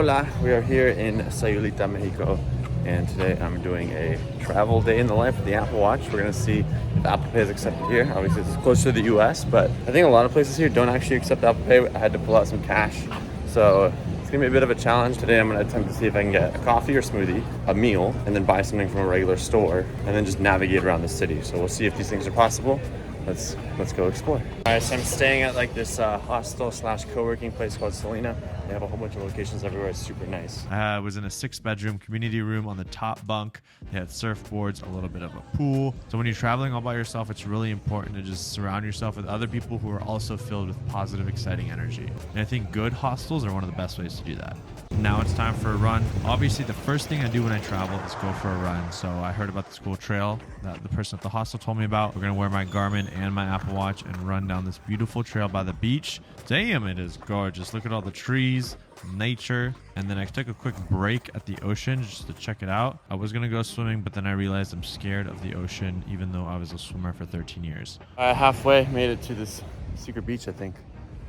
Hola, we are here in Sayulita, Mexico, and today I'm doing a travel day in the life of the Apple Watch. We're gonna see if Apple Pay is accepted here. Obviously, this is closer to the US, but I think a lot of places here don't actually accept Apple Pay. I had to pull out some cash, so it's gonna be a bit of a challenge. Today I'm gonna attempt to see if I can get a coffee or smoothie, a meal, and then buy something from a regular store, and then just navigate around the city. So we'll see if these things are possible. Let's go explore. All right, so I'm staying at like this hostel slash co-working place called Selena. They have a whole bunch of locations everywhere. It's super nice. I was in a 6-bedroom community room on the top bunk. They had surfboards, a little bit of a pool. So when you're traveling all by yourself, it's really important to just surround yourself with other people who are also filled with positive, exciting energy. And I think good hostels are one of the best ways to do that. Now it's time for a run. Obviously, the first thing I do when I travel is go for a run. So I heard about this cool trail that the person at the hostel told me about. We're gonna wear my Garmin and my Apple Watch and run down this beautiful trail by the beach. Damn, it is gorgeous. Look at all the trees, nature. And then I took a quick break at the ocean just to check it out. I was gonna go swimming, but then I realized I'm scared of the ocean, even though I was a swimmer for 13 years. I halfway made it to this secret beach, I think.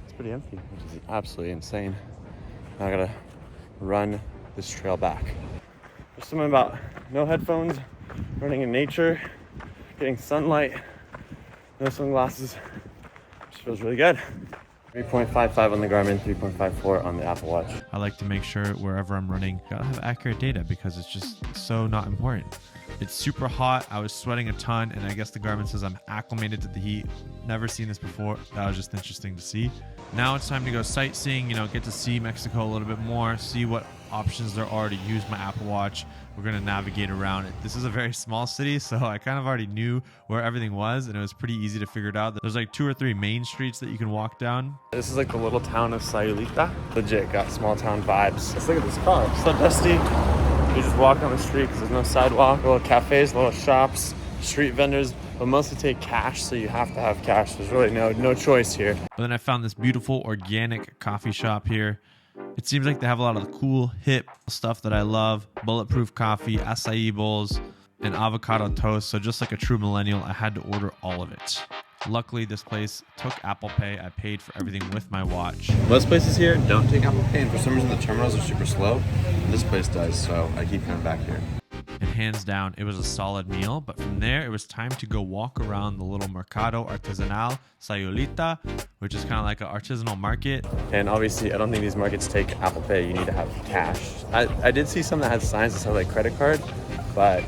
It's pretty empty, which is absolutely insane. Now I gotta run this trail back. There's something about no headphones, running in nature, getting sunlight, no sunglasses. Just feels really good. 3.55 on the Garmin, 3.54 on the Apple Watch. I like to make sure wherever I'm running, gotta have accurate data because it's just so not important. It's super hot. I was sweating a ton, and I guess the Garmin says I'm acclimated to the heat. Never seen this before. That was just interesting to see. Now it's time to go sightseeing, get to see Mexico a little bit more, see what options there are to use my Apple Watch. We're going to navigate around it. This is a very small city, so I kind of already knew where everything was, and it was pretty easy to figure it out. There's like 2 or 3 main streets that you can walk down. This is like the little town of Sayulita. Legit got small town vibes. Let's look at this car. It's so dusty. You just walk on the street because there's no sidewalk. Little cafes, little shops, street vendors, but mostly take cash, so you have to have cash. There's really no choice here. But then I found this beautiful organic coffee shop here. It seems like they have a lot of the cool, hip stuff that I love. Bulletproof coffee, acai bowls, and avocado toast. So just like a true millennial, I had to order all of it. Luckily, this place took Apple Pay. I paid for everything with my watch. Most places here don't take Apple Pay, and for some reason the terminals are super slow. And this place does, so I keep coming back here. And hands down, it was a solid meal. But from there, it was time to go walk around the little Mercado Artesanal Sayulita, which is kind of like an artisanal market. And obviously, I don't think these markets take Apple Pay. You need to have cash. I did see some that had signs that said like credit card, but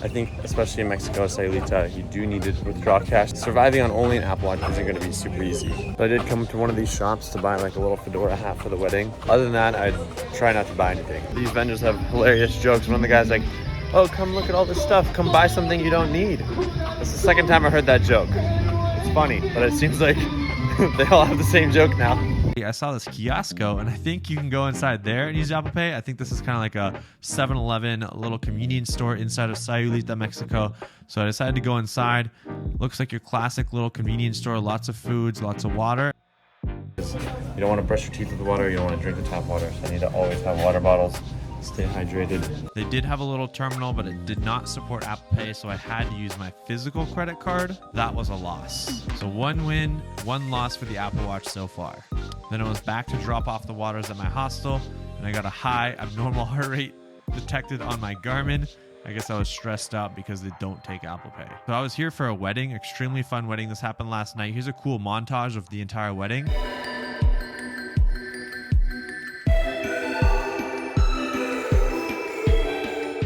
I think especially in Mexico, Sayulita, you do need to withdraw cash. Surviving on only an Apple Watch isn't going to be super easy. But I did come to one of these shops to buy like a little fedora hat for the wedding. Other than that, I'd try not to buy anything. These vendors have hilarious jokes. One of the guys like, "Oh, come look at all this stuff. Come buy something you don't need." That's the second time I heard that joke. It's funny, but it seems like they all have the same joke now. I saw this kiosco, and I think you can go inside there and use Apple Pay. I think this is kind of like a 7-Eleven, a little convenience store inside of Sayulita, Mexico. So I decided to go inside. Looks like your classic little convenience store. Lots of foods, lots of water. You don't want to brush your teeth with the water. You don't want to drink the tap water. So I need to always have water bottles. Stay hydrated. They did have a little terminal, but it did not support Apple Pay, so I had to use my physical credit card. That was a loss. So 1 win, 1 loss for the Apple Watch so far. Then I was back to drop off the waters at my hostel, and I got a high abnormal heart rate detected on my Garmin. I guess I was stressed out because they don't take Apple Pay. So I was here for a wedding, extremely fun wedding. This happened last night. Here's a cool montage of the entire wedding.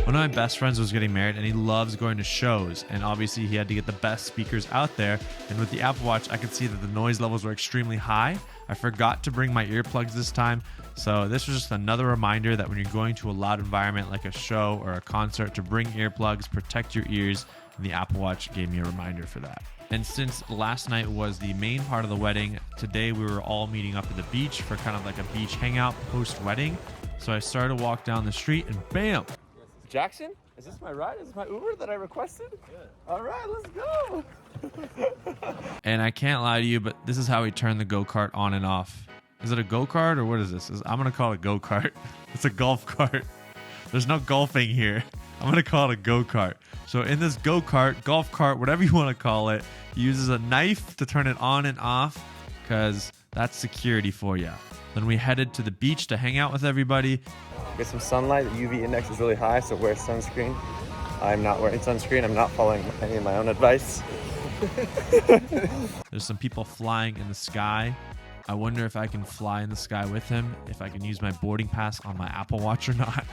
One of my best friends was getting married, and he loves going to shows, and obviously he had to get the best speakers out there. And with the Apple Watch, I could see that the noise levels were extremely high. I forgot to bring my earplugs this time, so this was just another reminder that when you're going to a loud environment like a show or a concert, to bring earplugs, protect your ears, and the Apple Watch gave me a reminder for that. And since last night was the main part of the wedding, today we were all meeting up at the beach for kind of like a beach hangout post-wedding. So I started to walk down the street, and bam! Jackson, is this my ride? Is this my Uber that I requested? Yeah. All right, let's go. And I can't lie to you, but this is how we turn the go-kart on and off. Is it a go-kart or what is this? I'm going to call it a go-kart. It's a golf cart. There's no golfing here. I'm going to call it a go-kart. So in this go-kart, golf cart, whatever you want to call it, he uses a knife to turn it on and off because that's security for you. Then we headed to the beach to hang out with everybody. Get some sunlight. The UV index is really high, so wear sunscreen. I'm not wearing sunscreen. I'm not following any of my own advice. There's some people flying in the sky. I wonder if I can fly in the sky with him, if I can use my boarding pass on my Apple Watch or not.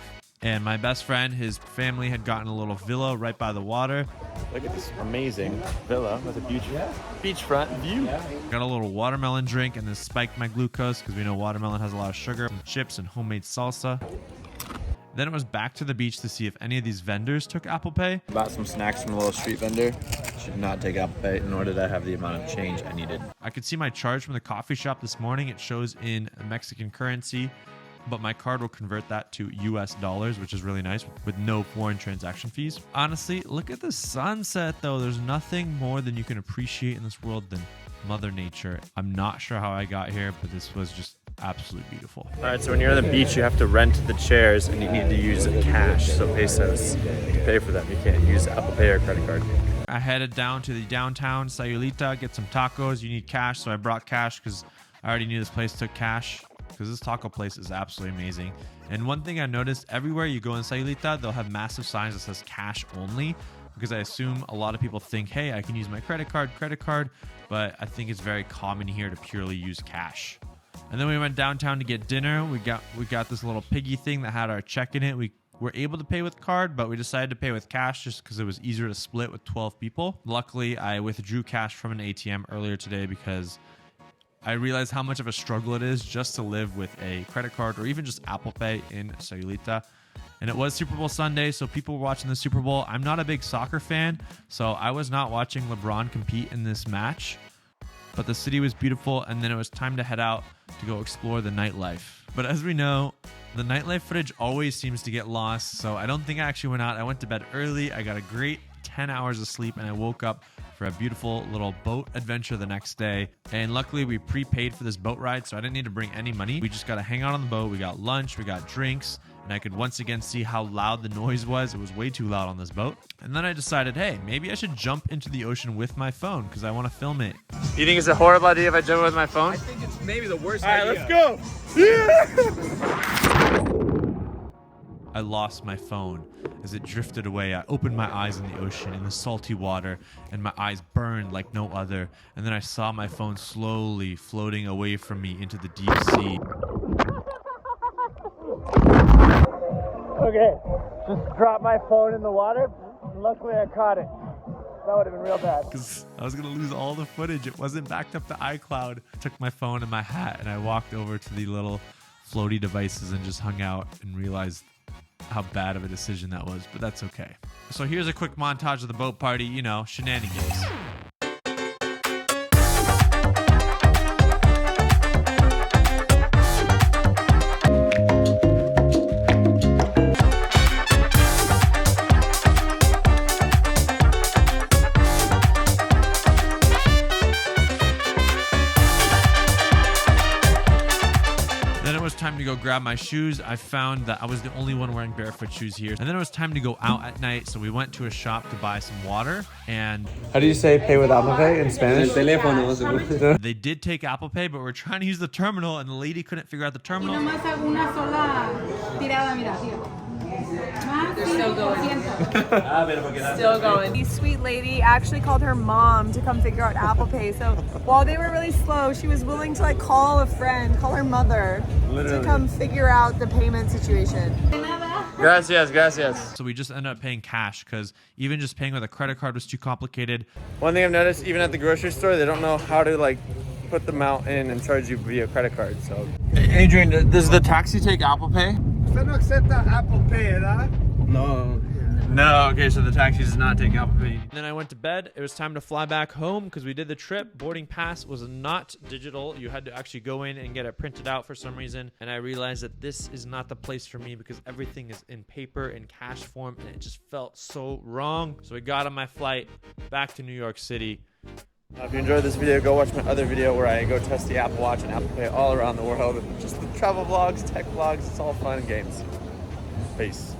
And my best friend, his family had gotten a little villa right by the water. Look at this amazing villa with a beachfront view. Got a little watermelon drink and then spiked my glucose because we know watermelon has a lot of sugar, some chips and homemade salsa. Then it was back to the beach to see if any of these vendors took Apple Pay. Bought some snacks from a little street vendor. She did not take Apple Pay, nor did I have the amount of change I needed. I could see my charge from the coffee shop this morning. It shows in Mexican currency, but my card will convert that to US dollars, which is really nice with no foreign transaction fees. Honestly, look at the sunset though. There's nothing more than you can appreciate in this world than Mother Nature. I'm not sure how I got here, but this was just absolutely beautiful. All right, so when you're on the beach, you have to rent the chairs and you need to use cash, so pesos, to pay for them. You can't use Apple Pay or credit card. I headed down to the downtown Sayulita, get some tacos. You need cash, so I brought cash because I already knew this place took cash, because this taco place is absolutely amazing. And one thing I noticed, everywhere you go in Sayulita, they'll have massive signs that says cash only, because I assume a lot of people think, hey, I can use my credit card, but I think it's very common here to purely use cash. And then we went downtown to get dinner. We got this little piggy thing that had our check in it. We were able to pay with card, but we decided to pay with cash just because it was easier to split with 12 people. Luckily, I withdrew cash from an ATM earlier today because I realized how much of a struggle it is just to live with a credit card or even just Apple Pay in Sayulita. And it was Super Bowl Sunday, so people were watching the Super Bowl. I'm not a big soccer fan, so I was not watching LeBron compete in this match. But the city was beautiful, and then it was time to head out to go explore the nightlife. But as we know, the nightlife footage always seems to get lost, so I don't think I actually went out. I went to bed early. I got a great 10 hours of sleep, and I woke up for a beautiful little boat adventure the next day. And luckily, we prepaid for this boat ride, so I didn't need to bring any money. We just got to hang out on the boat. We got lunch, we got drinks, and I could once again see how loud the noise was. It was way too loud on this boat. And then I decided, hey, maybe I should jump into the ocean with my phone because I want to film it. You think it's a horrible idea if I jump with my phone? I think it's maybe the worst idea. idea. All right, let's go. Yeah! I lost my phone as it drifted away. I opened my eyes in the ocean, in the salty water, and my eyes burned like no other. And then I saw my phone slowly floating away from me into the deep sea. Okay, just dropped my phone in the water. Luckily, I caught it. That would have been real bad. Because I was going to lose all the footage. It wasn't backed up to iCloud. I took my phone and my hat, and I walked over to the little floaty devices and just hung out and realized how bad of a decision that was, but that's okay. So here's a quick montage of the boat party, you know, shenanigans. Time to go grab my shoes. I found that I was the only one wearing barefoot shoes here. And then it was time to go out at night, so we went to a shop to buy some water. And how do you say pay with Apple Pay in Spanish? They did take Apple Pay, but we're trying to use the terminal, and the lady couldn't figure out the terminal. They're still going. Still going. The sweet lady actually called her mom to come figure out Apple Pay. So while they were really slow, she was willing to like call a friend, call her mother, to come figure out the payment situation. Gracias. So we just ended up paying cash because even just paying with a credit card was too complicated. One thing I've noticed, even at the grocery store, they don't know how to like put the amount in and charge you via credit card. So, Adrian, does the taxi take Apple Pay? ¿Usted no acepta Apple Pay, ¿verdad? No, okay, so the taxi does not take Apple Pay. Then I went to bed. It was time to fly back home because we did the trip. Boarding pass was not digital. You had to actually go in and get it printed out for some reason. And I realized that this is not the place for me because everything is in paper and cash form, and it just felt so wrong. So I got on my flight back to New York City. If you enjoyed this video, go watch my other video where I go test the Apple Watch and Apple Pay all around the world. Just the travel vlogs, tech vlogs, it's all fun and games. Peace.